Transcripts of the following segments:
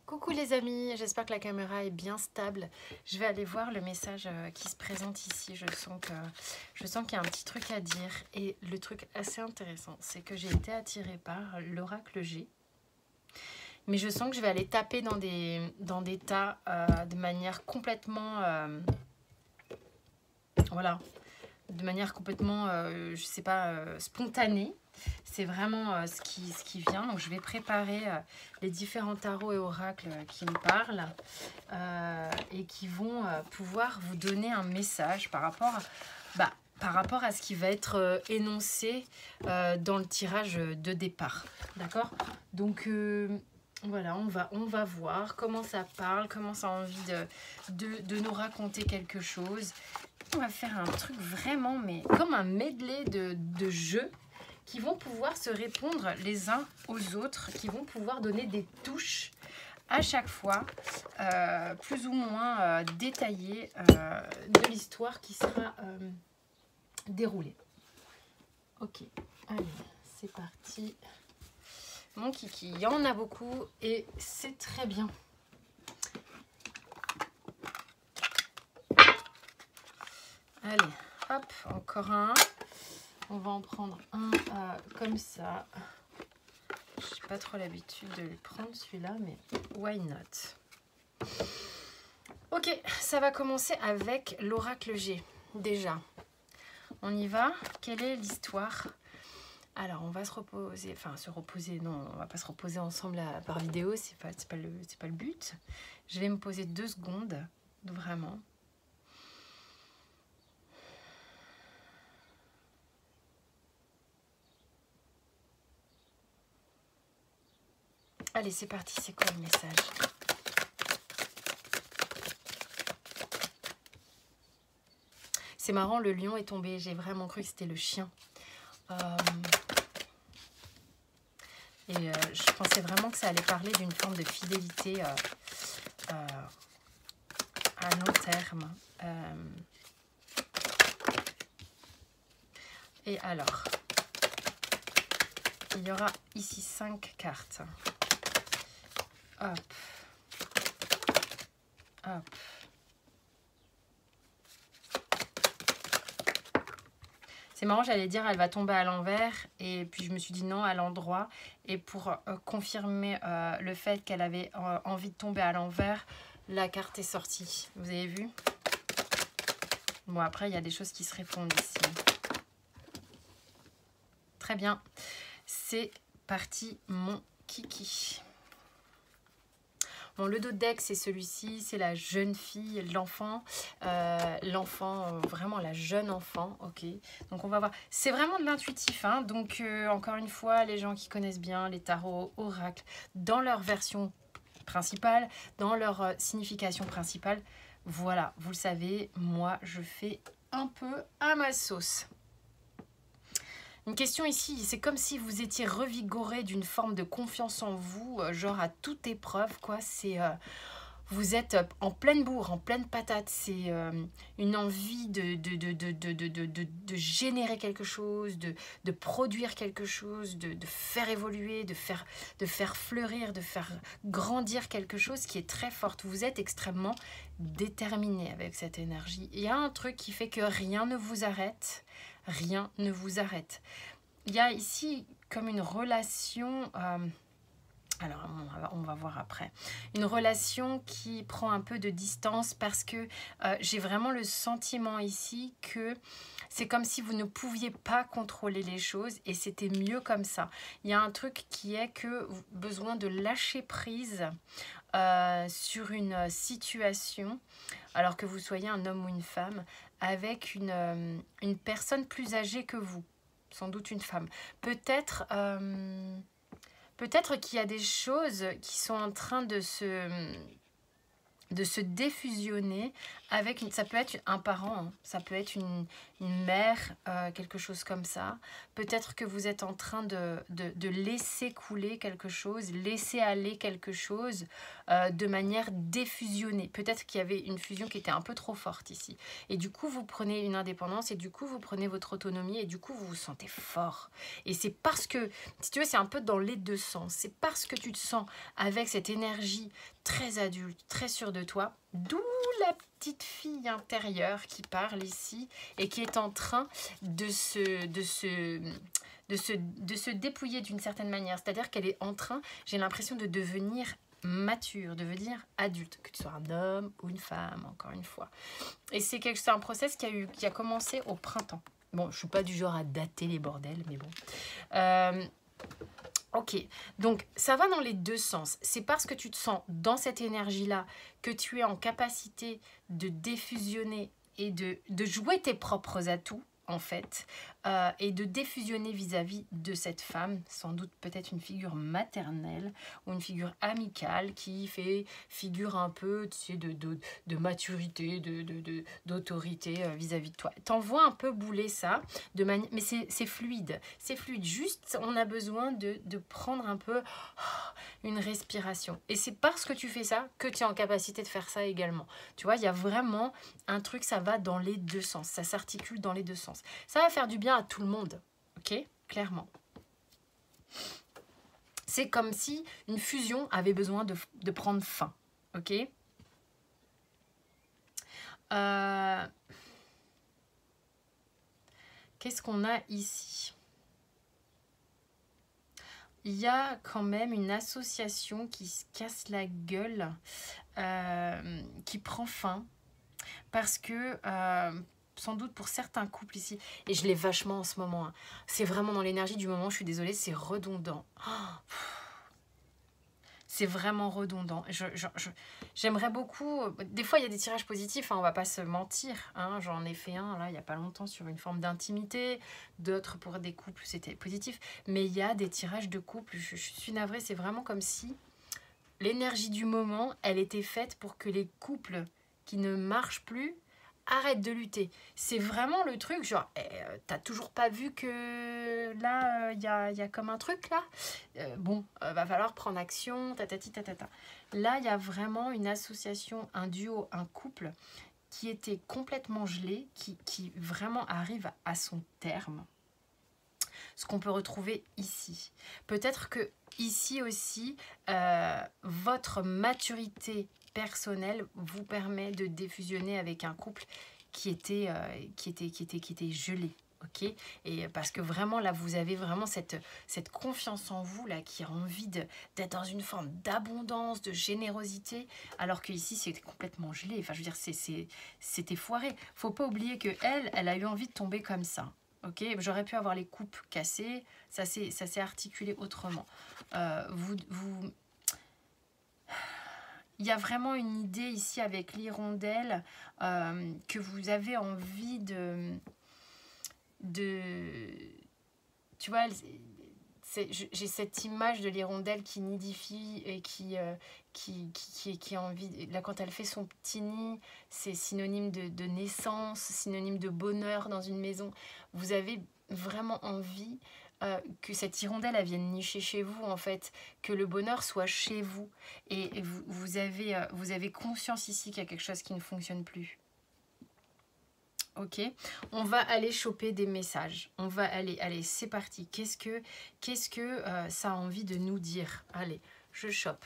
Coucou les amis, j'espère que la caméra est bien stable. Je vais aller voir le message qui se présente ici. Je sens qu'il y a un petit truc à dire. Et le truc assez intéressant, c'est que j'ai été attirée par l'oracle G. Mais je sens que je vais aller taper dans des tas de manière complètement... voilà, de manière complètement, je sais pas, spontanée. C'est vraiment ce qui vient. Donc, je vais préparer les différents tarots et oracles qui me parlent et qui vont pouvoir vous donner un message par rapport à ce qui va être énoncé dans le tirage de départ. D'accord? Donc, voilà, on va voir comment ça parle, comment ça a envie de nous raconter quelque chose. On va faire un truc vraiment, mais comme un medley de jeux qui vont pouvoir se répondre les uns aux autres, qui vont pouvoir donner des touches à chaque fois, plus ou moins détaillées de l'histoire qui sera déroulée. Ok, allez, c'est parti. Mon kiki, il y en a beaucoup et c'est très bien. Allez, hop, encore un. On va en prendre un comme ça. Je n'ai pas trop l'habitude de le prendre celui-là, mais why not? Ok, ça va commencer avec l'oracle G. Déjà, on y va. Quelle est l'histoire? Alors, on va se reposer. Enfin, se reposer, non, on va pas se reposer ensemble là, par vidéo. C'est pas le but. Je vais me poser 2 secondes, vraiment. Allez, c'est parti, c'est quoi le message? C'est marrant, le lion est tombé, j'ai vraiment cru que c'était le chien. Je pensais vraiment que ça allait parler d'une forme de fidélité à long terme. Et alors, il y aura ici 5 cartes. Hop. Hop. C'est marrant, j'allais dire elle va tomber à l'envers et puis je me suis dit non, à l'endroit. Et pour confirmer le fait qu'elle avait envie de tomber à l'envers, la carte est sortie. Vous avez vu? Bon, après, il y a des choses qui se répondent ici. Très bien. C'est parti, mon kiki. Bon, le dos de deck, c'est celui-ci, c'est la jeune fille, l'enfant, vraiment la jeune enfant, ok. Donc on va voir, c'est vraiment de l'intuitif, hein. Donc encore une fois, les gens qui connaissent bien les tarots, oracles, dans leur version principale, dans leur signification principale, voilà, vous le savez, moi je fais un peu à ma sauce. Une question ici, c'est comme si vous étiez revigoré d'une forme de confiance en vous, genre à toute épreuve, quoi. C'est, vous êtes en pleine bourre, en pleine patate. C'est une envie de générer quelque chose, de produire quelque chose, de faire évoluer, de faire fleurir, de faire grandir quelque chose qui est très forte. Vous êtes extrêmement déterminé avec cette énergie. Il y a un truc qui fait que rien ne vous arrête. Rien ne vous arrête. Il y a ici comme une relation, alors on va voir après, une relation qui prend un peu de distance parce que j'ai vraiment le sentiment ici que c'est comme si vous ne pouviez pas contrôler les choses et c'était mieux comme ça. Il y a un truc qui est que besoin de lâcher prise sur une situation, alors que vous soyez un homme ou une femme, avec une personne plus âgée que vous, sans doute une femme. Peut-être qu'il y a des choses qui sont en train de se de se défusionner avec ça peut être un parent, hein, ça peut être une mère, quelque chose comme ça. Peut-être que vous êtes en train de laisser couler quelque chose, laisser aller quelque chose de manière défusionnée. Peut-être qu'il y avait une fusion qui était un peu trop forte ici. Et du coup, vous prenez une indépendance et du coup, vous prenez votre autonomie et du coup, vous vous sentez fort. Et c'est parce que, si tu veux, c'est un peu dans les deux sens. C'est parce que tu te sens avec cette énergie très adulte, très sûre de toi, d'où la petite fille intérieure qui parle ici et qui est en train de se dépouiller d'une certaine manière. C'est-à-dire qu'elle est en train, j'ai l'impression de devenir mature, de devenir adulte, que tu sois un homme ou une femme, encore une fois. Et c'est un process qui a commencé au printemps. Bon, je suis pas du genre à dater les bordels, mais bon. Ok, donc ça va dans les deux sens. C'est parce que tu te sens dans cette énergie-là que tu es en capacité de défusionner et de jouer tes propres atouts, en fait, et de défusionner vis-à-vis de cette femme, sans doute peut-être une figure maternelle ou une figure amicale qui fait figure un peu, tu sais, de maturité, d'autorité vis-à-vis de toi. T'en vois un peu bouler ça, mais c'est fluide. C'est fluide, juste on a besoin de prendre un peu une respiration. Et c'est parce que tu fais ça que tu es en capacité de faire ça également. Tu vois, il y a vraiment un truc, ça va dans les deux sens, ça s'articule dans les deux sens. Ça va faire du bien à tout le monde, ok? Clairement. C'est comme si une fusion avait besoin de prendre fin, ok? Qu'est-ce qu'on a ici? Il y a quand même une association qui se casse la gueule, qui prend fin, parce que sans doute pour certains couples ici, et je l'ai vachement en ce moment, hein, c'est vraiment dans l'énergie du moment, je suis désolée, c'est redondant. C'est vraiment redondant. J'aimerais beaucoup... Des fois, il y a des tirages positifs, hein, on va pas se mentir. Hein, j'en ai fait un, là, il n'y a pas longtemps, sur une forme d'intimité. D'autres, pour des couples, c'était positif. Mais il y a des tirages de couples, je suis navrée, c'est vraiment comme si l'énergie du moment, elle était faite pour que les couples qui ne marchent plus arrête de lutter. C'est vraiment le truc, genre, t'as toujours pas vu que là, il y a comme un truc là. Bon, va falloir prendre action, tatati tatata. Là, il y a vraiment une association, un duo, un couple qui était complètement gelé, qui vraiment arrive à son terme. Ce qu'on peut retrouver ici. Peut-être que ici aussi, votre maturité personnelle vous permet de défusionner avec un couple qui était gelé. Ok, et parce que vraiment là vous avez vraiment cette confiance en vous là qui a envie d'être dans une forme d'abondance, de générosité, alors que ici c'était complètement gelé. Enfin je veux dire c'était foiré. Faut pas oublier que elle a eu envie de tomber comme ça. Ok, j'aurais pu avoir les coupes cassées, ça s'est articulé autrement. Il y a vraiment une idée ici avec l'hirondelle que vous avez envie tu vois, j'ai cette image de l'hirondelle qui nidifie et qui a envie, là quand elle fait son petit nid, c'est synonyme de naissance, synonyme de bonheur dans une maison. Vous avez vraiment envie que cette hirondelle elle vienne nicher chez vous, en fait, que le bonheur soit chez vous, et vous avez conscience ici qu'il y a quelque chose qui ne fonctionne plus. Ok, on va aller choper des messages. On va allez, c'est parti. Qu'est-ce que ça a envie de nous dire? Allez, je chope.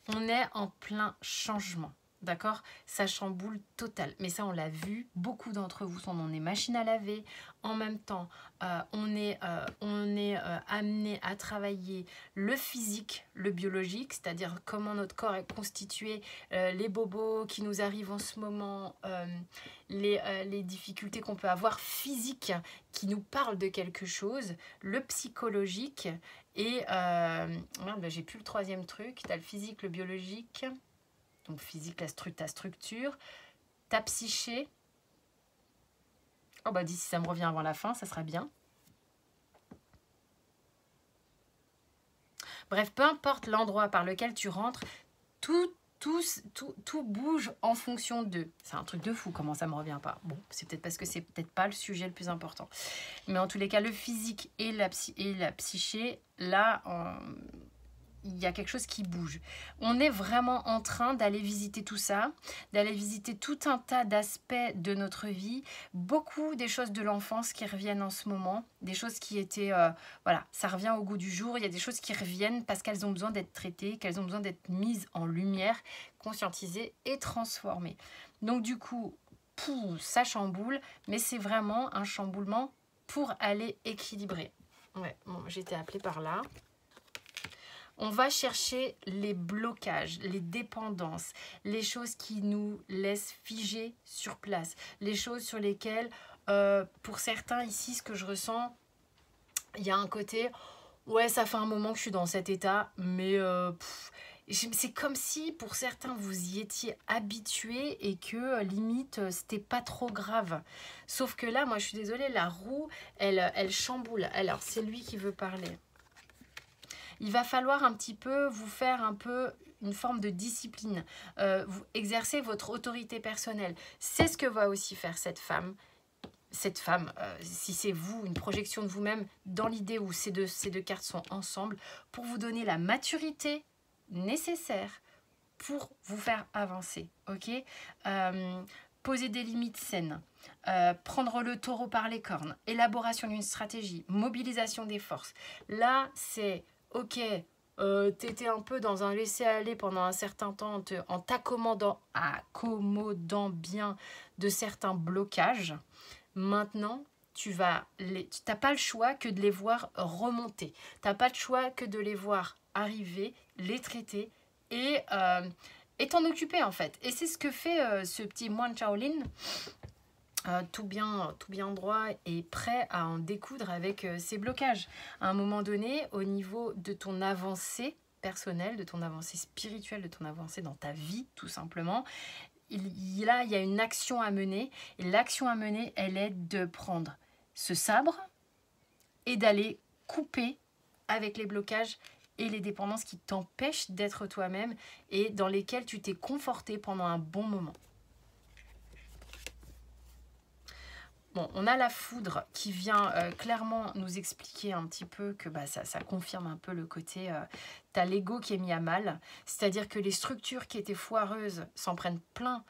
On est en plein changement. D'accord? Ça chamboule total. Mais ça, on l'a vu. Beaucoup d'entre vous sont dans des machines à laver. En même temps, on est amené à travailler le physique, le biologique, c'est-à-dire comment notre corps est constitué, les bobos qui nous arrivent en ce moment, les difficultés qu'on peut avoir physiques qui nous parlent de quelque chose, le psychologique et... merde, j'ai plus le troisième truc. Tu as le physique, le biologique... Donc physique, ta structure, ta psyché. Oh bah dis si ça me revient avant la fin, ça sera bien. Bref, peu importe l'endroit par lequel tu rentres, tout Tout bouge en fonction d'eux. C'est un truc de fou, comment ça me revient pas. Bon, c'est peut-être parce que c'est peut-être pas le sujet le plus important. Mais en tous les cas, le physique et la psyché, là, il y a quelque chose qui bouge. On est vraiment en train d'aller visiter tout ça, d'aller visiter tout un tas d'aspects de notre vie, beaucoup des choses de l'enfance qui reviennent en ce moment, des choses qui étaient, voilà, ça revient au goût du jour, il y a des choses qui reviennent parce qu'elles ont besoin d'être traitées, qu'elles ont besoin d'être mises en lumière, conscientisées et transformées. Donc du coup, ça chamboule, mais c'est vraiment un chamboulement pour aller équilibrer. Ouais, bon, j'ai été appelée par là. On va chercher les blocages, les dépendances, les choses qui nous laissent figer sur place, les choses sur lesquelles, pour certains ici, ce que je ressens, il y a un côté, ouais, ça fait un moment que je suis dans cet état, mais c'est comme si pour certains vous y étiez habitués et que limite c'était pas trop grave. Sauf que là, moi je suis désolée, la roue, elle chamboule. Alors c'est lui qui veut parler. Il va falloir un petit peu vous faire un peu une forme de discipline, vous exercer votre autorité personnelle. C'est ce que va aussi faire cette femme. Cette femme, si c'est vous, une projection de vous-même, dans l'idée où ces deux cartes sont ensemble, pour vous donner la maturité nécessaire pour vous faire avancer. Ok, poser des limites saines, prendre le taureau par les cornes, élaboration d'une stratégie, mobilisation des forces. Là, c'est... Ok, t'étais un peu dans un laisser-aller pendant un certain temps en t'accommodant bien de certains blocages. Maintenant, tu n'as pas le choix que de les voir remonter. Tu n'as pas le choix que de les voir arriver, les traiter et t'en occuper en fait. Et c'est ce que fait ce petit moine Shaolin. Tout bien droit et prêt à en découdre avec ces blocages. À un moment donné, au niveau de ton avancée personnelle, de ton avancée spirituelle, de ton avancée dans ta vie, tout simplement, il y a une action à mener. Et l'action à mener, elle est de prendre ce sabre et d'aller couper avec les blocages et les dépendances qui t'empêchent d'être toi-même et dans lesquelles tu t'es conforté pendant un bon moment. Bon, on a la foudre qui vient clairement nous expliquer un petit peu que ça confirme un peu le côté... t'as l'ego qui est mis à mal, c'est-à-dire que les structures qui étaient foireuses s'en prennent plein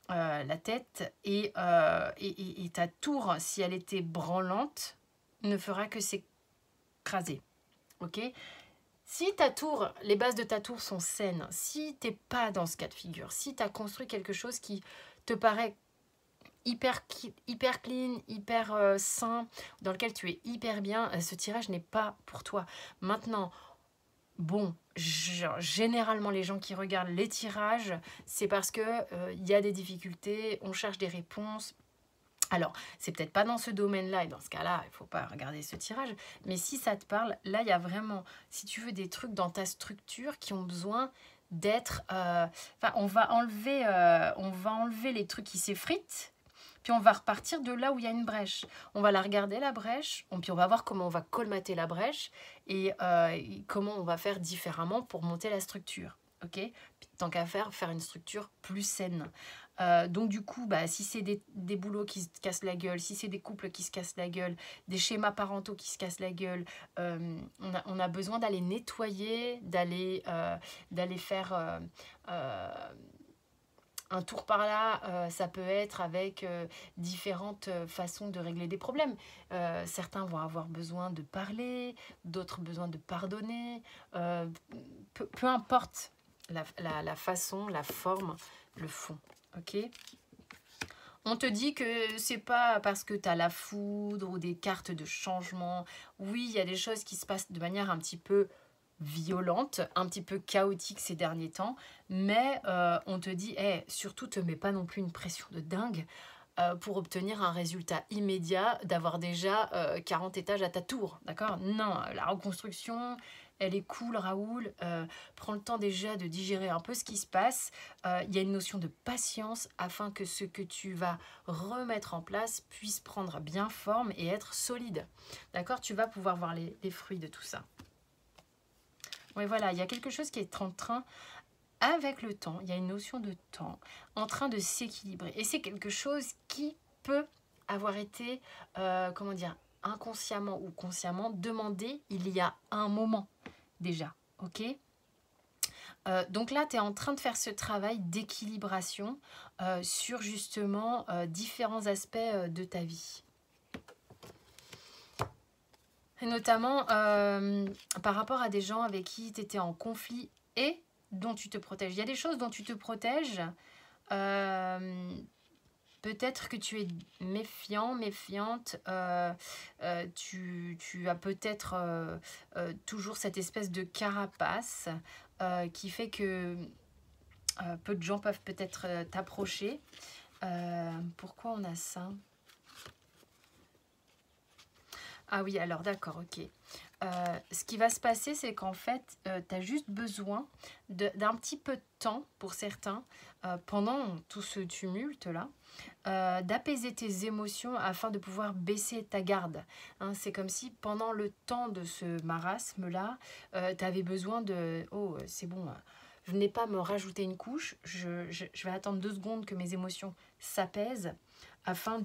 la tête et ta tour, si elle était branlante, ne fera que s'écraser. Ok ? Si ta tour, les bases de ta tour sont saines, si t'es pas dans ce cas de figure, si tu as construit quelque chose qui te paraît hyper clean, hyper sain, dans lequel tu es hyper bien, ce tirage n'est pas pour toi. Maintenant, bon, généralement les gens qui regardent les tirages, c'est parce que y a des difficultés, on cherche des réponses. Alors, c'est peut-être pas dans ce domaine-là, et dans ce cas-là, il ne faut pas regarder ce tirage, mais si ça te parle, là, il y a vraiment, si tu veux, des trucs dans ta structure qui ont besoin d'être... on va enlever les trucs qui s'effritent, puis on va repartir de là où il y a une brèche. On va la regarder, la brèche, puis on va voir comment on va colmater la brèche et comment on va faire différemment pour monter la structure. Ok ? Puis, tant qu'à faire une structure plus saine. Donc du coup, si c'est des boulots qui se cassent la gueule, si c'est des couples qui se cassent la gueule, des schémas parentaux qui se cassent la gueule, on a besoin d'aller nettoyer, d'aller faire... un tour par là, ça peut être avec différentes façons de régler des problèmes. Certains vont avoir besoin de parler, d'autres besoin de pardonner. Peu importe la façon, la forme, le fond. Ok ? On te dit que c'est pas parce que tu as la foudre ou des cartes de changement. Oui, il y a des choses qui se passent de manière un petit peu violente, un petit peu chaotique ces derniers temps, mais on te dit, surtout te mets pas non plus une pression de dingue pour obtenir un résultat immédiat, d'avoir déjà 40 étages à ta tour, d'accord ? Non, la reconstruction, elle est cool, Raoul, prends le temps déjà de digérer un peu ce qui se passe, il y a une notion de patience afin que ce que tu vas remettre en place puisse prendre bien forme et être solide, d'accord ? Tu vas pouvoir voir les fruits de tout ça. Oui, voilà, il y a quelque chose qui est en train avec le temps, il y a une notion de temps en train de s'équilibrer. Et c'est quelque chose qui peut avoir été, comment dire, inconsciemment ou consciemment demandé il y a un moment déjà, ok? Donc là, tu es en train de faire ce travail d'équilibration sur justement différents aspects de ta vie. Et notamment par rapport à des gens avec qui tu étais en conflit et dont tu te protèges. Il y a des choses dont tu te protèges. Peut-être que tu es méfiant, méfiante. Tu as peut-être toujours cette espèce de carapace qui fait que peu de gens peuvent peut-être t'approcher. Pourquoi on a ça ? Ah oui, alors d'accord, ok. Ce qui va se passer, c'est qu'en fait, tu as juste besoin d'un petit peu de temps, pour certains, pendant tout ce tumulte-là, d'apaiser tes émotions afin de pouvoir baisser ta garde. Hein, c'est comme si pendant le temps de ce marasme-là, tu avais besoin de « Oh, c'est bon, je n'ai pas à me rajouter une couche, je vais attendre 2 secondes que mes émotions s'apaisent afin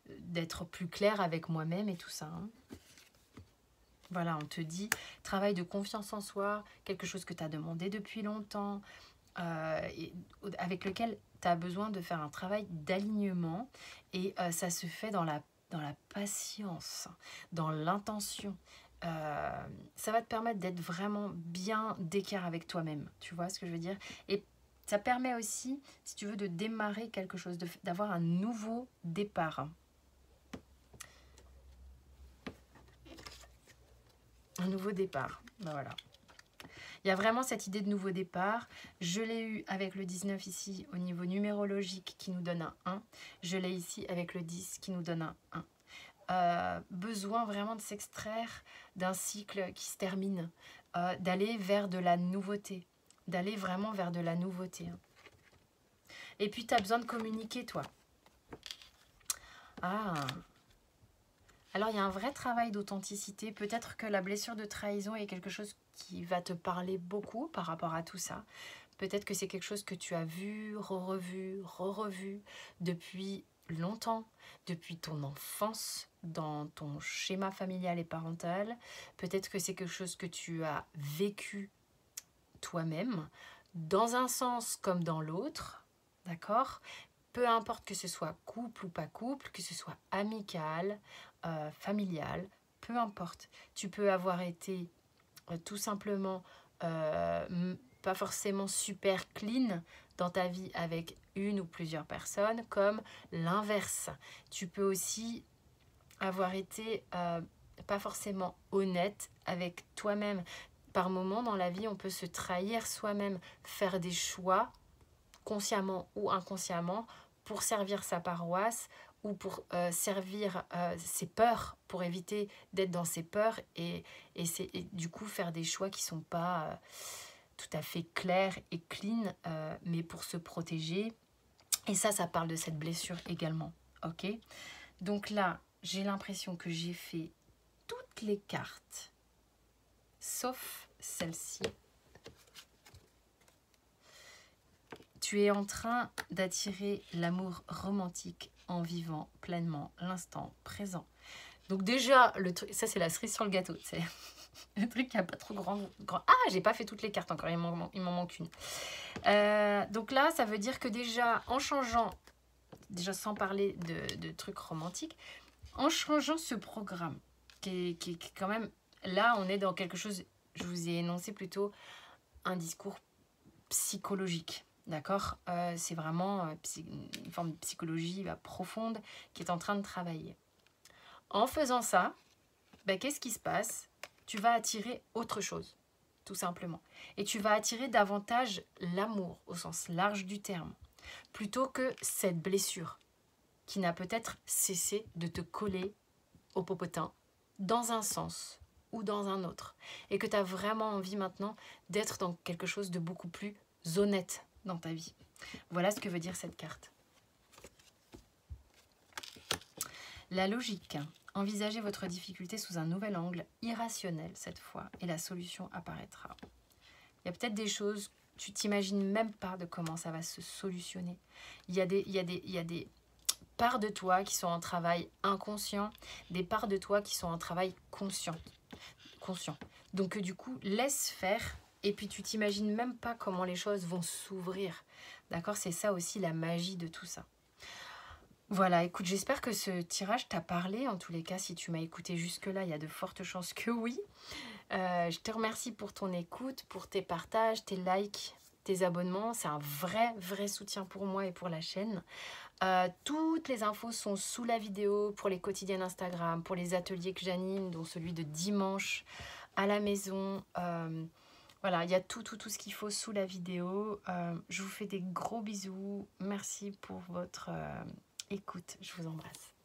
d'être plus clair avec moi-même et tout ça. Hein. » Voilà, on te dit travail de confiance en soi, quelque chose que tu as demandé depuis longtemps, et avec lequel tu as besoin de faire un travail d'alignement. Et ça se fait dans la patience, dans l'intention. Ça va te permettre d'être vraiment bien d'équerre avec toi-même. Tu vois ce que je veux dire? Et ça permet aussi, si tu veux, de démarrer quelque chose, d'avoir un nouveau départ. Un nouveau départ, ben voilà. Il y a vraiment cette idée de nouveau départ. Je l'ai eu avec le 19 ici au niveau numérologique qui nous donne un 1. Je l'ai ici avec le 10 qui nous donne un 1. Besoin vraiment de s'extraire d'un cycle qui se termine, d'aller vers de la nouveauté, d'aller vraiment vers de la nouveauté. Et puis tu as besoin de communiquer, toi. Ah, alors il y a un vrai travail d'authenticité. Peut-être que la blessure de trahison est quelque chose qui va te parler beaucoup par rapport à tout ça. Peut-être que c'est quelque chose que tu as vu, re-revu depuis longtemps, depuis ton enfance, dans ton schéma familial et parental. Peut-être que c'est quelque chose que tu as vécu toi-même, dans un sens comme dans l'autre, d'accord ? Peu importe que ce soit couple ou pas couple, que ce soit amical, familial, peu importe. Tu peux avoir été tout simplement pas forcément super clean dans ta vie avec une ou plusieurs personnes, comme l'inverse. Tu peux aussi avoir été pas forcément honnête avec toi-même. Par moments dans la vie, on peut se trahir soi-même, faire des choix consciemment ou inconsciemment pour servir sa paroisse ou pour servir ses peurs, pour éviter d'être dans ses peurs et du coup faire des choix qui ne sont pas tout à fait clairs et clean, mais pour se protéger. Et ça parle de cette blessure également. Ok ? Donc là, j'ai l'impression que j'ai fait toutes les cartes, sauf celle-ci. Tu es en train d'attirer l'amour romantique en vivant pleinement l'instant présent. Donc déjà, le truc, ça c'est la cerise sur le gâteau. C'est le truc qui n'a pas trop grand... Ah, j'ai pas fait toutes les cartes encore, il m'en manque une. Donc là, ça veut dire que déjà, en changeant, déjà sans parler de trucs romantiques, en changeant ce programme, qui est quand même... Là, on est dans quelque chose, je vous ai énoncé plutôt un discours psychologique. D'accord, c'est vraiment une forme de psychologie profonde qui est en train de travailler. En faisant ça, qu'est-ce qui se passe? Tu vas attirer autre chose, tout simplement. Et tu vas attirer davantage l'amour, au sens large du terme, plutôt que cette blessure qui n'a peut-être cessé de te coller au popotin dans un sens ou dans un autre. Et que tu as vraiment envie maintenant d'être dans quelque chose de beaucoup plus honnête dans ta vie. Voilà ce que veut dire cette carte. La logique. Envisagez votre difficulté sous un nouvel angle, irrationnel cette fois, et la solution apparaîtra. Il y a peut-être des choses, tu t'imagines même pas de comment ça va se solutionner. Il y a des parts de toi qui sont en travail inconscient, des parts de toi qui sont en travail conscient. Donc du coup, laisse faire, et puis tu t'imagines même pas comment les choses vont s'ouvrir. D'accord? C'est ça aussi la magie de tout ça. Voilà, écoute, j'espère que ce tirage t'a parlé. En tous les cas, si tu m'as écouté jusque-là, il y a de fortes chances que oui. Je te remercie pour ton écoute, pour tes partages, tes likes, tes abonnements. C'est un vrai soutien pour moi et pour la chaîne. Toutes les infos sont sous la vidéo pour les quotidiennes Instagram, pour les ateliers que j'anime, dont celui de dimanche à la maison. Voilà, il y a tout ce qu'il faut sous la vidéo. Je vous fais des gros bisous. Merci pour votre écoute. Je vous embrasse.